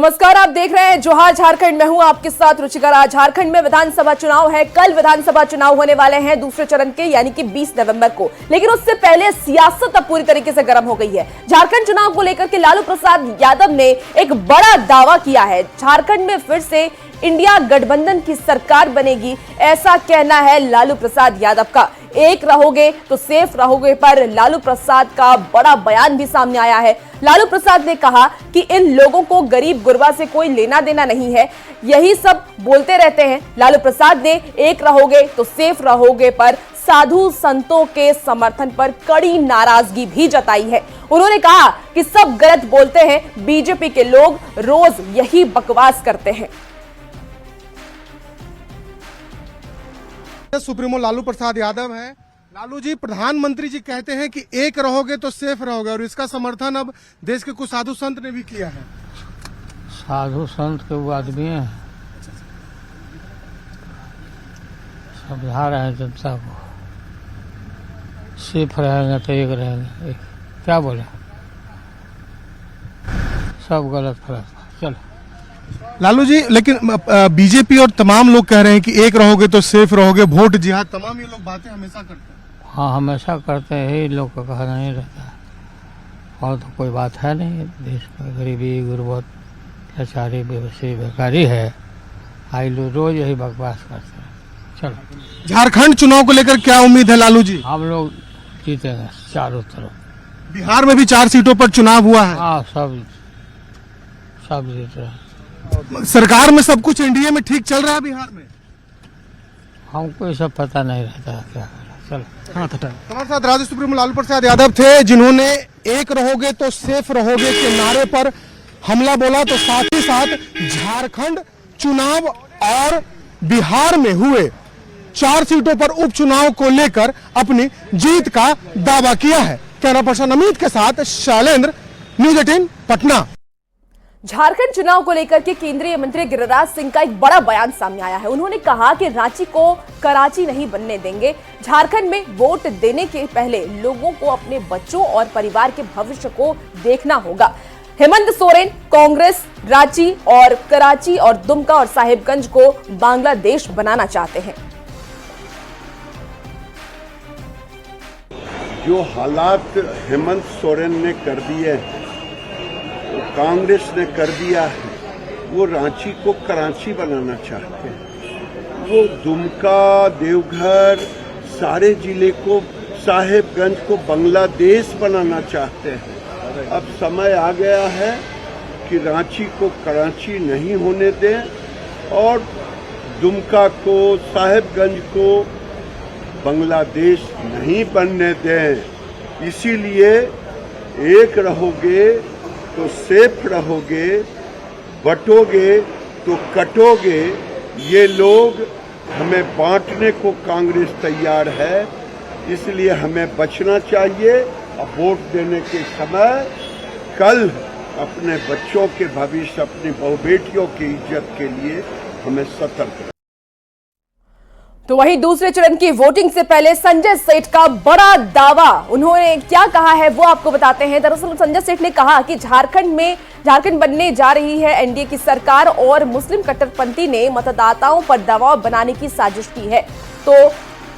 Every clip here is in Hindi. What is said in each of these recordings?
नमस्कार, आप देख रहे हैं जोहार झारखंड। मैं हूं आपके साथ रुचिका। झारखंड में विधानसभा चुनाव है। कल विधानसभा चुनाव होने वाले हैं दूसरे चरण के, यानी कि 20 नवंबर को। लेकिन उससे पहले सियासत अब पूरी तरीके से गर्म हो गई है। झारखंड चुनाव को लेकर के लालू प्रसाद यादव ने एक बड़ा दावा किया है। झारखंड में फिर से इंडिया गठबंधन की सरकार बनेगी, ऐसा कहना है लालू प्रसाद यादव का। एक रहोगे तो सेफ रहोगे पर लालू प्रसाद का बड़ा बयान भी सामने आया है। लालू प्रसाद ने कहा कि इन लोगों को गरीब गुरबा से कोई लेना देना नहीं है, यही सब बोलते रहते हैं। लालू प्रसाद ने एक रहोगे तो सेफ रहोगे पर साधु संतों के समर्थन पर कड़ी नाराजगी भी जताई है। उन्होंने कहा कि सब गलत बोलते हैं, बीजेपी के लोग रोज यही बकवास करते हैं। सुप्रीमो लालू प्रसाद यादव है। लालू जी, प्रधानमंत्री जी कहते हैं कि एक रहोगे तो सेफ रहोगे, और इसका समर्थन अब देश के कुछ साधु संत ने भी किया है। साधु संत के वो आदमी हैं, समझा रहे हैं जनता को सेफ रहेंगे तो एक रहेंगे। क्या बोले, सब गलत फलत। चलो लालू जी, लेकिन बीजेपी और तमाम लोग कह रहे हैं कि एक रहोगे तो सेफ रहोगे, वोट जिहाद, तमाम ये लोग बातें हमेशा करते हैं। हाँ, हमेशा करते हैं, इन लोग का कहना नहीं रहता है। और तो कोई बात है नहीं, देश में गरीबी गुर्बत लाचारी बेबसी बेकारी है। आई लोग रोज यही बकवास करते हैं। चलो, झारखंड चुनाव को लेकर क्या उम्मीद है लालू जी? हम लोग जीतेंगे चारों तरफ। बिहार में भी 4 सीटों पर चुनाव हुआ है। हाँ, सब जीत रहे हैं। सरकार में सब कुछ एनडीए में ठीक चल रहा है बिहार में? हमको ये सब पता नहीं रहता है क्या कर। चलो हाँ, हमारे साथ राज्य सुप्रीमो लालू प्रसाद यादव थे, जिन्होंने एक रहोगे तो सेफ रहोगे के नारे पर हमला बोला। तो साथ ही साथ झारखंड चुनाव और बिहार में हुए 4 सीटों पर उपचुनाव को लेकर अपनी जीत का दावा किया है। कैमरा पर्सन अमित के साथ शैलेंद्र, न्यूज़ 18 पटना। झारखंड चुनाव को लेकर के केंद्रीय मंत्री गिरिराज सिंह का एक बड़ा बयान सामने आया है। उन्होंने कहा कि रांची को कराची नहीं बनने देंगे। झारखंड में वोट देने के पहले लोगों को अपने बच्चों और परिवार के भविष्य को देखना होगा। हेमंत सोरेन कांग्रेस रांची और कराची और दुमका और साहिबगंज को बांग्लादेश बनाना चाहते हैं। जो हालात हेमंत सोरेन ने कर दिए हैं, कांग्रेस ने कर दिया है, वो रांची को कराची बनाना चाहते हैं। वो दुमका, देवघर, सारे जिले को, साहिबगंज को बांग्लादेश बनाना चाहते हैं। अब समय आ गया है कि रांची को कराची नहीं होने दें और दुमका को, साहिबगंज को बांग्लादेश नहीं बनने दें। इसीलिए एक रहोगे तो सेफ रहोगे, बटोगे तो कटोगे, ये लोग हमें बांटने को कांग्रेस तैयार है। इसलिए हमें बचना चाहिए। अब वोट देने के समय कल अपने बच्चों के भविष्य, अपनी बहु बेटियों की इज्जत के लिए हमें सतर्क रहना। तो वहीं दूसरे चरण की वोटिंग से पहले संजय सेठ का बड़ा दावा, उन्होंने क्या कहा है वो आपको बताते हैं। दरअसल संजय सेठ ने कहा कि झारखंड बनने जा रही है एनडीए की सरकार और मुस्लिम कट्टरपंथी ने मतदाताओं पर दबाव बनाने की साजिश की है। तो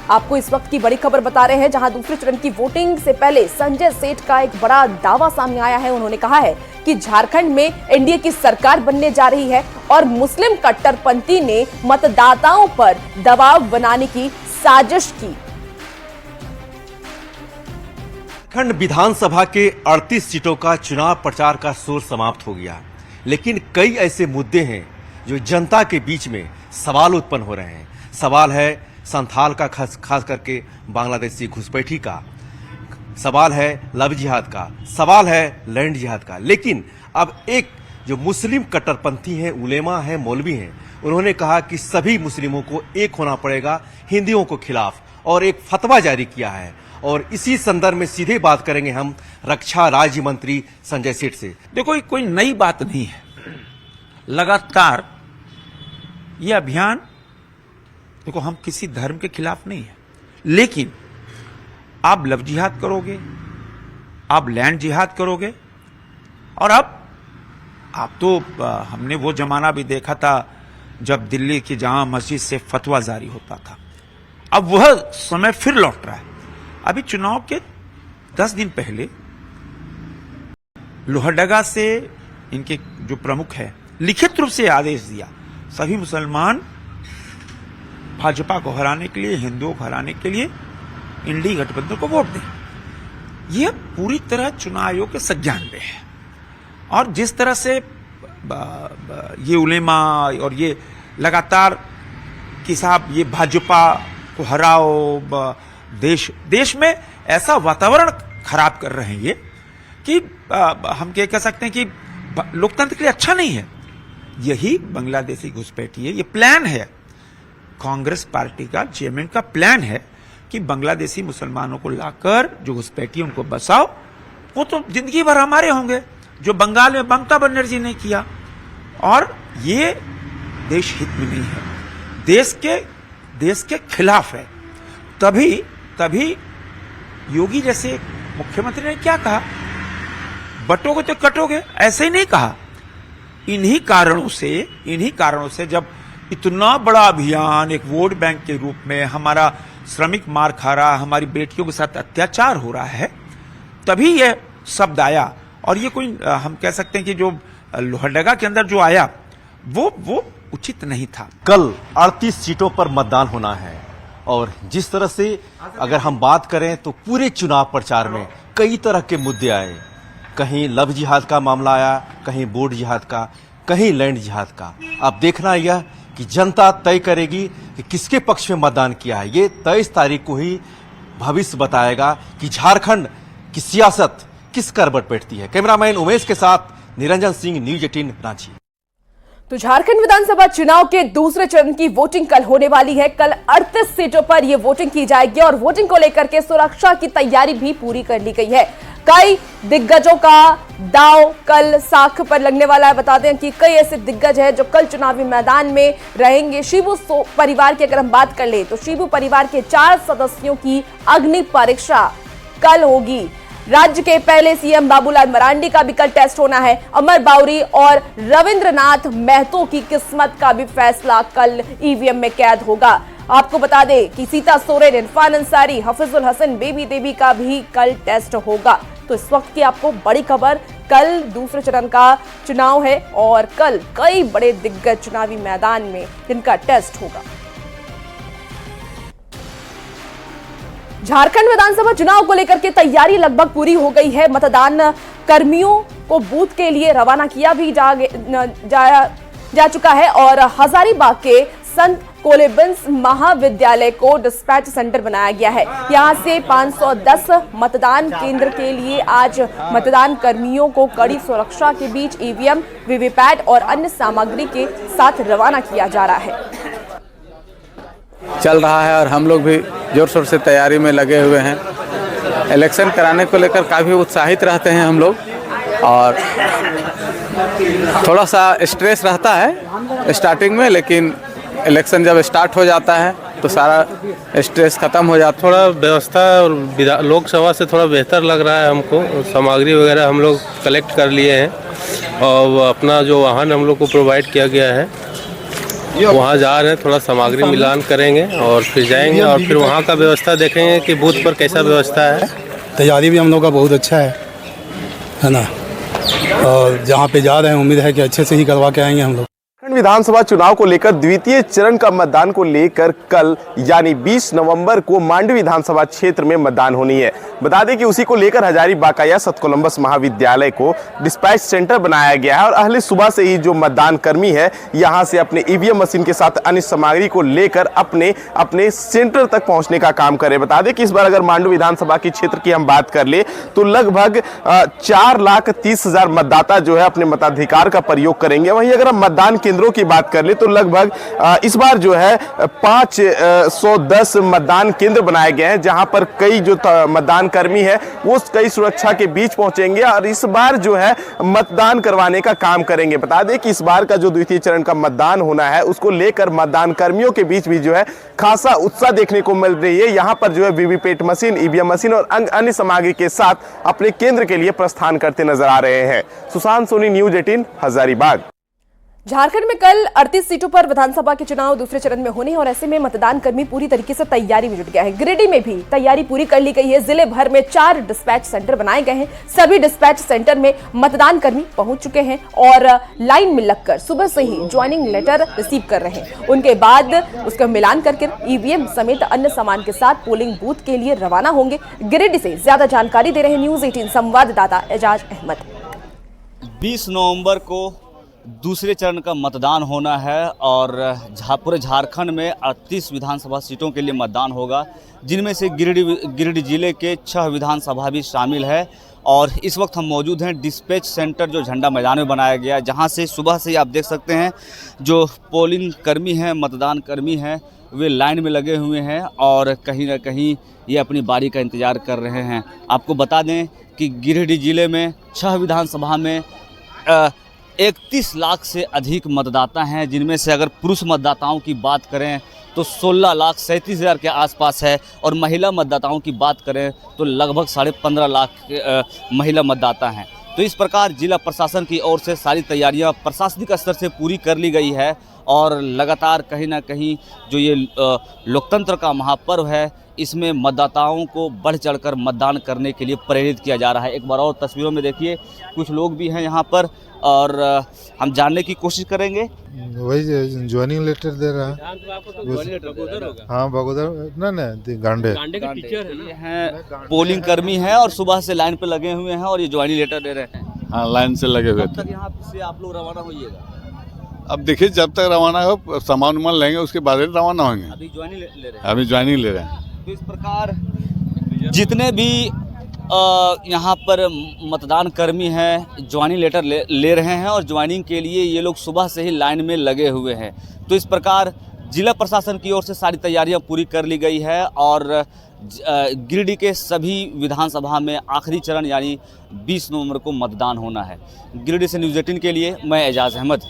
आपको इस वक्त की बड़ी खबर बता रहे हैं, जहां दूसरे चरण की वोटिंग से पहले संजय सेठ का एक बड़ा दावा सामने आया है। उन्होंने कहा है कि झारखंड में एनडीए की सरकार बनने जा रही है और मुस्लिम कट्टरपंथी ने मतदाताओं पर दबाव बनाने की साजिश की। झारखंड विधानसभा के 38 सीटों का चुनाव प्रचार का शोर समाप्त हो गया, लेकिन कई ऐसे मुद्दे हैं जो जनता के बीच में सवाल उत्पन्न हो रहे हैं। सवाल है संथाल का, खास करके बांग्लादेशी घुसपैठी का, सवाल है लव जिहाद का, सवाल है लैंड जिहाद का। लेकिन अब एक जो मुस्लिम कट्टरपंथी हैं, उलेमा हैं, मौलवी हैं, उन्होंने कहा कि सभी मुस्लिमों को एक होना पड़ेगा हिंदुओं को खिलाफ, और एक फतवा जारी किया है। और इसी संदर्भ में सीधे बात करेंगे हम रक्षा राज्य मंत्री संजय सेठ से। देखो, ये कोई नई बात नहीं है। लगातार ये अभियान, देखो, हम किसी धर्म के खिलाफ नहीं है, लेकिन आप लव जिहाद करोगे, आप लैंड जिहाद करोगे, और अब आप तो हमने वो जमाना भी देखा था जब दिल्ली की जामा मस्जिद से फतवा जारी होता था। अब वह समय फिर लौट रहा है। अभी चुनाव के 10 दिन पहले लोहरदगा से इनके जो प्रमुख है लिखित रूप से आदेश दिया, सभी मुसलमान भाजपा को हराने के लिए, हिंदुओं को हराने के लिए इंडी गठबंधन को वोट दें। यह पूरी तरह चुनाव आयोग के संज्ञान में है। और जिस तरह से ये उलेमा और ये लगातार कि साहब ये भाजपा को हराओ, देश में ऐसा वातावरण खराब कर रहे हैं ये कि हम क्या कह सकते हैं कि लोकतंत्र के लिए अच्छा नहीं है। यही बांग्लादेशी घुसपैठी है, ये प्लान है कांग्रेस पार्टी का, जेएमएम का प्लान है कि बांग्लादेशी मुसलमानों को लाकर जो घुसपैठी उनको बसाओ, वो तो जिंदगी भर हमारे होंगे, जो बंगाल में ममता बनर्जी ने किया। और ये देश हित में नहीं है, देश के खिलाफ है। तभी योगी जैसे मुख्यमंत्री ने क्या कहा, बटोगे तो कटोगे, ऐसे ही नहीं कहा। इन्हीं कारणों से जब इतना बड़ा अभियान एक वोट बैंक के रूप में हमारा श्रमिक मार खा रहा, हमारी बेटियों के साथ अत्याचार हो रहा है, तभी यह शब्द आया। और ये कोई हम कह सकते हैं कि जो लोहरदगा के अंदर जो आया वो उचित नहीं था। कल 38 सीटों पर मतदान होना है और जिस तरह से अगर हम बात करें तो पूरे चुनाव प्रचार में कई तरह के मुद्दे आए। कहीं लव जिहाद का मामला आया, कहीं बोर्ड जिहाद का, कहीं लैंड जिहाद का। अब देखना यह कि जनता तय करेगी कि किसके पक्ष में मतदान किया है। ये 23 तारीख को ही भविष्य बताएगा कि झारखंड की सियासत किस करवट बैठती है। कैमरामैन उमेश के साथ निरंजन सिंह, न्यूज 18 रांची। तो झारखंड विधानसभा चुनाव के दूसरे चरण की वोटिंग कल होने वाली है। कल 38 सीटों पर यह वोटिंग की जाएगी और वोटिंग को लेकर के सुरक्षा की तैयारी भी पूरी कर ली गई है। कई दिग्गजों का दांव कल साख पर लगने वाला है। बता दें कि कई ऐसे दिग्गज हैं जो कल चुनावी मैदान में रहेंगे। शिबू परिवार की अगर हम बात कर ले तो शिबू परिवार के 4 सदस्यों की अग्नि परीक्षा कल होगी। राज्य के पहले सीएम बाबूलाल मरांडी का भी कल टेस्ट होना है। अमर बाउरी और रविंद्रनाथ महतो की किस्मत का भी फैसला कल ईवीएम में कैद होगा। आपको बता दें कि सीता सोरेन, इरफान अंसारी, हफीजुल हसन, बेबी देवी का भी कल टेस्ट होगा। तो इस वक्त की आपको बड़ी खबर, कल दूसरे चरण का चुनाव है और कल कई बड़े दिग्गज चुनावी मैदान में जिनका टेस्ट होगा। झारखंड विधानसभा चुनाव को लेकर के तैयारी लगभग पूरी हो गई है। मतदान कर्मियों को बूथ के लिए रवाना किया भी जा चुका है और हजारीबाग के संत कोलेबंस महाविद्यालय को डिस्पैच सेंटर बनाया गया है। यहां से 510 मतदान केंद्र के लिए आज मतदान कर्मियों को कड़ी सुरक्षा के बीच ईवीएम, वीवीपैट और अन्य सामग्री के साथ रवाना किया जा रहा है। चल रहा है और हम लोग भी जोर शोर से तैयारी में लगे हुए हैं। इलेक्शन कराने को लेकर काफ़ी उत्साहित रहते हैं हम लोग और थोड़ा सा स्ट्रेस रहता है स्टार्टिंग में, लेकिन इलेक्शन जब स्टार्ट हो जाता है तो सारा स्ट्रेस खत्म हो जाता है। थोड़ा व्यवस्था और लोकसभा से थोड़ा बेहतर लग रहा है हमको। सामग्री वगैरह हम लोग कलेक्ट कर लिए हैं और अपना जो वाहन हम लोग को प्रोवाइड किया गया है, वहाँ जा रहे हैं, थोड़ा सामग्री मिलान करेंगे और फिर जाएंगे और फिर वहाँ का व्यवस्था देखेंगे कि बूथ पर कैसा व्यवस्था है। तैयारी भी हम लोग का बहुत अच्छा है ना, और जहाँ पे जा रहे हैं उम्मीद है कि अच्छे से ही करवा के आएंगे हम लोग। विधानसभा चुनाव को लेकर द्वितीय चरण का मतदान को लेकर कल यानी 20 नवंबर को मांडवी विधानसभा क्षेत्र में मतदान होनी है। बता दें कि उसी को लेकर हजारीबाग या सत कोलंबस महाविद्यालय को डिस्पैच सेंटर बनाया गया है और अहले सुबह से ही जो मतदान कर्मी है यहां से अपने ईवीएम मशीन के साथ अन्य सामग्री को लेकर अपने अपने सेंटर तक पहुंचने का काम करे। बता दें कि इस बार अगर मांडवी विधानसभा के क्षेत्र की हम बात कर ले तो लगभग 4,30,000 मतदाता जो है अपने मताधिकार का प्रयोग करेंगे। वहीं अगर हम मतदान केंद्रों केंद्रों की बात कर ले तो लगभग इस बार जो है 510 मतदान केंद्र बनाए गए हैं, जहां पर कई जो मतदान कर्मी है वो कई सुरक्षा के बीच पहुंचेंगे और इस बार जो है मतदान करवाने का काम करेंगे। बता दें कि इस बार का जो द्वितीय चरण का मतदान होना है उसको लेकर मतदान कर्मियों के बीच भी जो है खासा उत्साह देखने को मिल रही है। यहां पर जो है वीवीपैट मशीन, ईवीएम मशीन और अन्य सामग्री के साथ अपने केंद्र के लिए प्रस्थान करते नजर आ रहे हैं। सुशांत सोनी, न्यूज़ 18, हजारीबाग। झारखंड में कल 38 सीटों पर विधानसभा के चुनाव दूसरे चरण में होने और ऐसे में मतदान कर्मी पूरी तरीके से तैयारी में जुट गया है। गिरिडीह में भी तैयारी पूरी कर ली गई है। जिले भर में 4 डिस्पैच सेंटर बनाए गए हैं। सभी डिस्पैच सेंटर में मतदान कर्मी पहुंच चुके हैं और लाइन में लगकर सुबह से ही ज्वाइनिंग लेटर रिसीव कर रहे हैं। उनके बाद उसका मिलान करके ईवीएम समेत अन्य सामान के साथ पोलिंग बूथ के लिए रवाना होंगे। गिरिडीह से ज्यादा जानकारी दे रहे हैं न्यूज़ 18 संवाददाता एजाज अहमद। 20 नवंबर को दूसरे चरण का मतदान होना है और पूरे झारखंड में 38 विधानसभा सीटों के लिए मतदान होगा, जिनमें से गिरिडीह जिले के 6 विधानसभा भी शामिल है। और इस वक्त हम मौजूद हैं डिस्पैच सेंटर जो झंडा मैदान में बनाया गया है, जहां से सुबह से ही आप देख सकते हैं जो पोलिंग कर्मी हैं, मतदान कर्मी हैं, वे लाइन में लगे हुए हैं और कहीं ना कहीं ये अपनी बारी का इंतज़ार कर रहे हैं। आपको बता दें कि गिरिडीह जिले में 6 विधानसभा में 31 लाख से अधिक मतदाता हैं, जिनमें से अगर पुरुष मतदाताओं की बात करें तो 16,37,000 के आसपास है और महिला मतदाताओं की बात करें तो लगभग 15.5 लाख महिला मतदाता हैं। तो इस प्रकार जिला प्रशासन की ओर से सारी तैयारियां प्रशासनिक स्तर से पूरी कर ली गई है और लगातार कहीं ना कहीं जो ये लोकतंत्र का महापर्व है, इसमें मतदाताओं को बढ़ चढ़कर मतदान करने के लिए प्रेरित किया जा रहा है। एक बार और तस्वीरों में देखिए, कुछ लोग भी हैं यहाँ पर और हम जानने की कोशिश करेंगे। वही ज्वाइनिंग लेटर दे रहा है। हाँ, बगोदर ना गांडे के टीचर हैं, पोलिंग कर्मी हैं और सुबह से लाइन पे लगे हुए हैं और ये ज्वाइनिंग लेटर दे रहे हैं। हाँ, लाइन से लगे हुए। कब तक यहाँ से आप लोग रवाना होइएगा? अब देखिए, जब तक रवाना हो सामान उमान लेंगे उसके बाद रवाना होंगे। अभी ज्वाइनिंग ले रहे हैं? अभी ज्वाइनिंग ले रहे हैं। तो इस प्रकार जितने भी यहाँ पर मतदान कर्मी हैं ज्वाइनिंग लेटर ले रहे हैं और ज्वाइनिंग के लिए ये लोग सुबह से ही लाइन में लगे हुए हैं। तो इस प्रकार जिला प्रशासन की ओर से सारी तैयारियां पूरी कर ली गई है और गिरिडीह के सभी विधानसभा में आखिरी चरण यानी 20 नवंबर को मतदान होना है। गिरिडीह से न्यूज़ 18 के लिए मैं एजाज अहमद।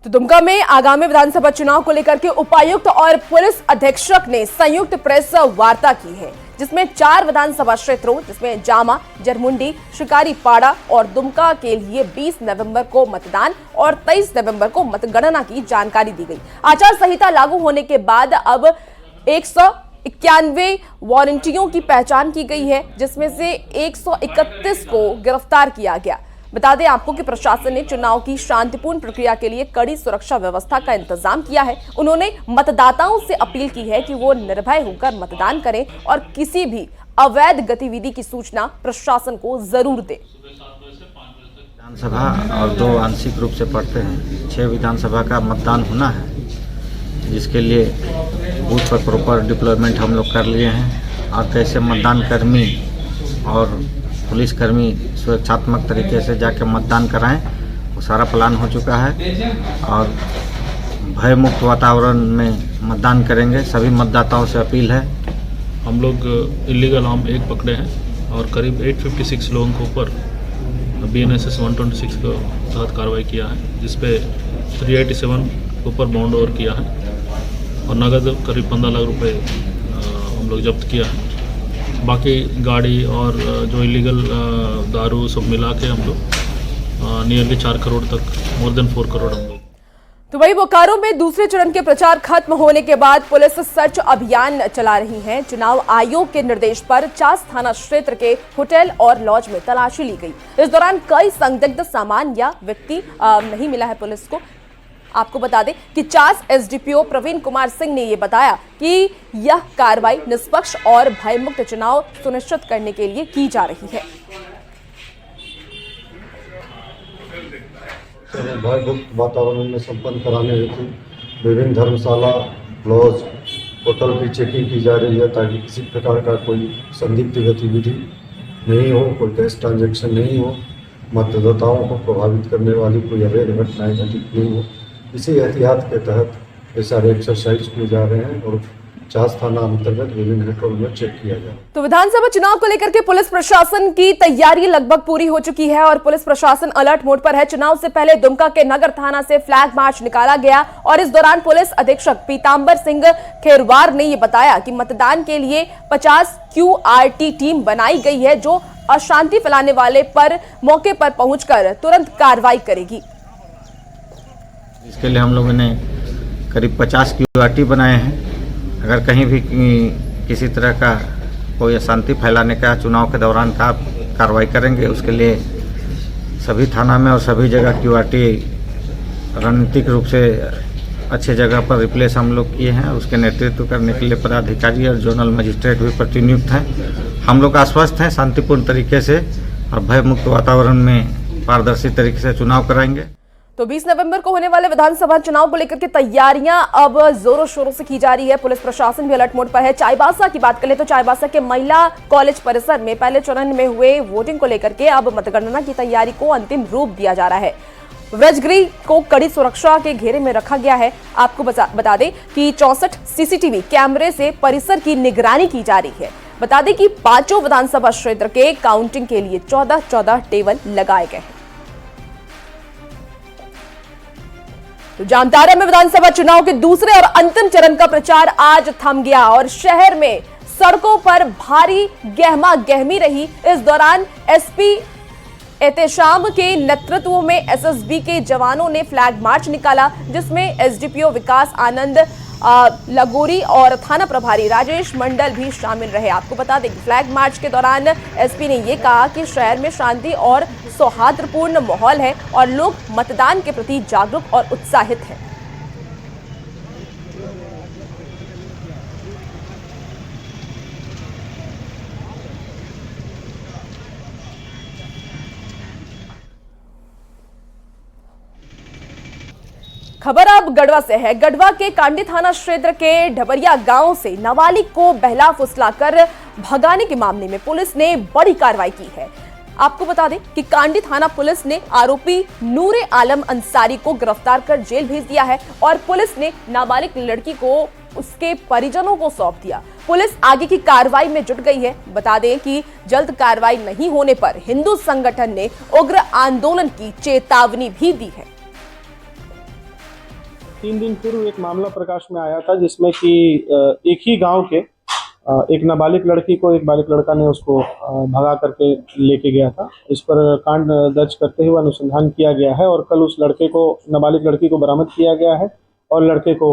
तो दुमका में आगामी विधानसभा चुनाव को लेकर के उपायुक्त और पुलिस अधीक्षक ने संयुक्त प्रेस वार्ता की है, जिसमें 4 विधानसभा क्षेत्रों जिसमें जामा, जरमुंडी, शिकारीपाड़ा और दुमका के लिए 20 नवंबर को मतदान और 23 नवंबर को मतगणना की जानकारी दी गई। आचार संहिता लागू होने के बाद अब 191 वारंटियों की पहचान की गई है, जिसमें से 131 को गिरफ्तार किया गया। बता दें आपको कि प्रशासन ने चुनाव की शांतिपूर्ण प्रक्रिया के लिए कड़ी सुरक्षा व्यवस्था का इंतजाम किया है। उन्होंने मतदाताओं से अपील की है कि वो निर्भय होकर मतदान करें और किसी भी अवैध गतिविधि की सूचना प्रशासन को जरूर दें। विधानसभा और 2 आंशिक रूप से पढ़ते हैं। 6 विधानसभा का मतदान होना है, जिसके लिए बूथ पर प्रॉपर डिप्लॉयमेंट हम लोग कर लिए हैं और कैसे मतदान कर्मी और पुलिसकर्मी सुरक्षात्मक तरीके से जाके मतदान कराएं, वो सारा प्लान हो चुका है और भय मुक्त वातावरण में मतदान करेंगे। सभी मतदाताओं से अपील है। हम लोग इलीगल आर्म 1 पकड़े हैं और करीब 856 लोगों के ऊपर BNSS 126 के तहत कार्रवाई किया है, जिसपे 387 के ऊपर बाउंड ओवर किया है और नगद करीब 15 लाख रुपए हम लोग जब्त किया है। बाकी गाड़ी और जो इलीगल दारू सब मिला के हम लोग नियरली 4 करोड़ तक, मोर देन 4 करोड़ हम लोग। तो वही बोकारो में दूसरे चरण के प्रचार खत्म होने के बाद पुलिस सर्च अभियान चला रही है। चुनाव आयोग के निर्देश पर चास थाना क्षेत्र के होटल और लॉज में तलाशी ली गई। इस दौरान कई संदिग्ध सामान या व्यक्ति नहीं मिला है पुलिस को। आपको बता दें कि चास एसडीपीओ प्रवीण कुमार सिंह ने यह बताया कि यह कार्रवाई निष्पक्ष और भयमुक्त चुनाव सुनिश्चित करने के लिए की जा रही है। भयमुक्त वातावरण में संपन्न कराने हेतु विभिन्न धर्मशाला, लॉज, होटल की चेकिंग की जा रही है, ताकि किसी प्रकार का कोई संदिग्ध गतिविधि नहीं हो, कोई कैश ट्रांजैक्शन नहीं हो, मतदाताओं को प्रभावित करने वाली कोई अवैध घटनाएं घटित नहीं हो। इसी एहतियात के तहत ये सारे एक्सरसाइज किए जा रहे हैं और 50 थाना अंतर्गत विभिन्न हेडों में चेक किया जाए। तो विधानसभा चुनाव को लेकर के पुलिस प्रशासन की तैयारी लगभग पूरी हो चुकी है और पुलिस प्रशासन अलर्ट मोड पर है। चुनाव से पहले दुमका के नगर थाना से फ्लैग मार्च निकाला गया और इस दौरान पुलिस अधीक्षक पीतांबर सिंह खेरवार ने यह बताया कि मतदान के लिए 50 QRT टीम बनाई गई है जो अशांति फैलाने वाले पर मौके पर पहुंचकर तुरंत कार्रवाई करेगी। इसके लिए हम लोगों ने करीब 50 QRT बनाए हैं। अगर कहीं भी किसी तरह का कोई अशांति फैलाने का चुनाव के दौरान का कार्रवाई करेंगे। उसके लिए सभी थाना में और सभी जगह QRT रणनीतिक रूप से अच्छे जगह पर रिप्लेस हम लोग किए हैं। उसके नेतृत्व करने के लिए पदाधिकारी और जोनल मजिस्ट्रेट भी प्रतिनियुक्त हैं। हम लोग आश्वस्त हैं शांतिपूर्ण तरीके से और भयमुक्त वातावरण में पारदर्शी तरीके से चुनाव कराएंगे। तो 20 नवंबर को होने वाले विधानसभा चुनाव को लेकर के तैयारियां अब जोरों शोरों से की जा रही है। पुलिस प्रशासन भी अलर्ट मोड पर है। चाईबासा की बात करें तो चाईबासा के महिला कॉलेज परिसर में पहले चरण में हुए वोटिंग को लेकर के अब मतगणना की तैयारी को अंतिम रूप दिया जा रहा है। व्रजगृह को कड़ी सुरक्षा के घेरे में रखा गया है। आपको बता दें कि 64 CCTV कैमरे से परिसर की निगरानी की जा रही है। बता दें कि 5 विधानसभा क्षेत्र के काउंटिंग के लिए 14 टेबल लगाए गए हैं। तो जामताड़ा में विधानसभा चुनाव के दूसरे और अंतिम चरण का प्रचार आज थम गया और शहर में सड़कों पर भारी गहमा गहमी रही। इस दौरान SP एहतेशाम के नेतृत्व में SSB के जवानों ने फ्लैग मार्च निकाला जिसमें SDPO विकास आनंद लगोरी और थाना प्रभारी राजेश मंडल भी शामिल रहे। आपको बता दें कि फ्लैग मार्च के दौरान SP ने यह कहा कि शहर में शांति और सौहार्दपूर्ण माहौल है और लोग मतदान के प्रति जागरूक और उत्साहित हैं। खबर अब गढ़वा से है। गढ़वा के कांडी थाना क्षेत्र के ढबरिया गांव से नाबालिग को बहला फुसलाकर भगाने के मामले में पुलिस ने बड़ी कार्रवाई की है। आपको बता दें कि कांडी थाना पुलिस ने आरोपी नूरे आलम अंसारी को गिरफ्तार कर जेल भेज दिया है और पुलिस ने नाबालिग लड़की को उसके परिजनों को सौंप दिया। पुलिस आगे की कार्रवाई में जुट गई है। बता दें कि जल्द कार्रवाई नहीं होने पर हिंदू संगठन ने उग्र आंदोलन की चेतावनी भी दी है। 3 दिन पूर्व एक मामला प्रकाश में आया था जिसमें कि एक ही गांव के एक नाबालिग लड़की को एक बालिग लड़का ने उसको भगा करके लेके गया था। इस पर कांड दर्ज करते हुए अनुसंधान किया गया है और कल उस लड़के को नाबालिग लड़की को बरामद किया गया है और लड़के को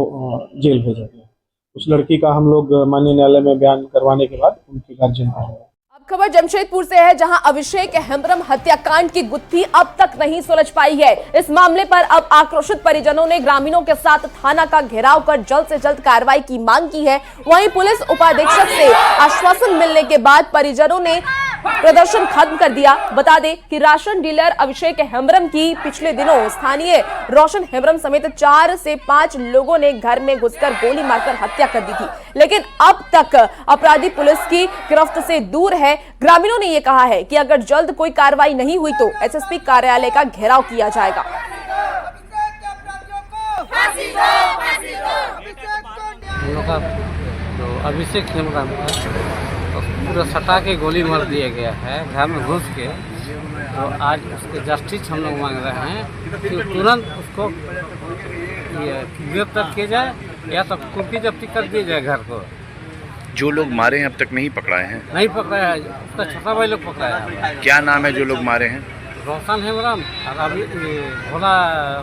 जेल भेजा गया। उस लड़की का हम लोग माननीय न्यायालय में बयान करवाने के बाद उनकी गार्जियन आएगा। खबर जमशेदपुर से है जहां अभिषेक हेम्ब्रम हत्याकांड की गुत्थी अब तक नहीं सुलझ पाई है। इस मामले पर अब आक्रोशित परिजनों ने ग्रामीणों के साथ थाना का घेराव कर जल्द से जल्द कार्रवाई की मांग की है। वहीं पुलिस उपाधीक्षक से आश्वासन मिलने के बाद परिजनों ने प्रदर्शन खत्म कर दिया। बता दें कि राशन डीलर अभिषेक हेम्ब्रम की पिछले दिनों स्थानीय रोशन हेम्ब्रम समेत 4 से 5 लोगों ने घर में घुसकर गोली मारकर हत्या कर दी थी, लेकिन अब तक अपराधी पुलिस की गिरफ्त से दूर है। ग्रामीणों ने यह कहा है कि अगर जल्द कोई कार्रवाई नहीं हुई तो SSP कार्यालय का घेराव किया जाएगा। तो अभिषेक हेम्ब्रम पूरा सटा के गोली मार दिया गया है घर में घुस के। तो आज उसके जस्टिस हम लोग मांग रहे हैं कि तुरंत उसको गिरफ्तार किया जाए या तो कुर्की जब्ती कर दिया जाए घर को। जो लोग मारे हैं अब तक नहीं पकड़ाए हैं? नहीं पकड़ाया है, उसका छोटा भाई लोग पकड़ाया है। क्या नाम है जो लोग मारे हैं? रोशन हेम्ब्रम और अभी भोला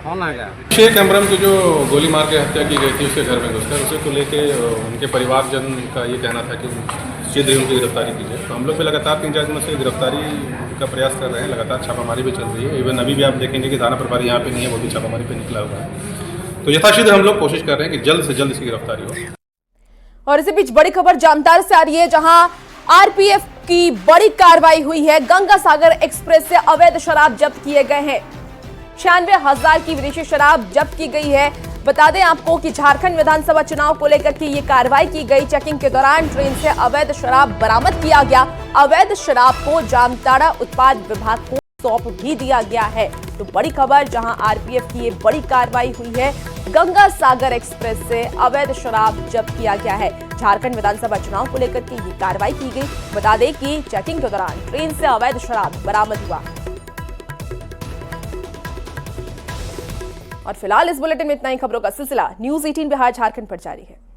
होना है। अभिषेक हेम्ब्रम की जो गोली मार के हत्या की गई थी उसके घर में घुसकर, उसे को लेके उनके परिवारजन का ये कहना था कि शीघ्र ही उनकी गिरफ्तारी कीजिए। तो हम लोग भी लगातार 3-4 दिनों से गिरफ्तारी का प्रयास कर रहे हैं। लगातार छापामारी भी चल रही है। इवन अभी भी आप देखेंगे कि थाना प्रभारी यहाँ पे नहीं है, वो भी छापामारी पे निकला हुआ है। तो यथाशीघ्र हम लोग कोशिश कर रहे हैं कि जल्द से जल्द इसकी गिरफ्तारी हो। और इसी बीच बड़ी खबर जामताड़ा से आ रही है जहां RPF की बड़ी कार्रवाई हुई है। गंगा सागर एक्सप्रेस से अवैध शराब जब्त किए गए हैं। 96,000 की विदेशी शराब जब्त की गई है। बता दें आपको कि झारखंड विधानसभा चुनाव को लेकर के ये कार्रवाई की गई। चेकिंग के दौरान ट्रेन से अवैध शराब बरामद किया गया। अवैध शराब को जामताड़ा उत्पाद विभाग को सौंप भी दिया गया है। तो बड़ी खबर, जहां आरपीएफ की ये बड़ी कार्रवाई हुई है, गंगा सागर एक्सप्रेस से अवैध शराब जब्त किया गया है। झारखंड विधानसभा चुनाव को लेकर के ये कार्रवाई की गई। बता दें कि चेकिंग के दौरान ट्रेन से अवैध शराब बरामद हुआ। और फिलहाल इस बुलेटिन में इतना ही। खबरों का सिलसिला न्यूज़ 18 बिहार झारखंड पर जारी है।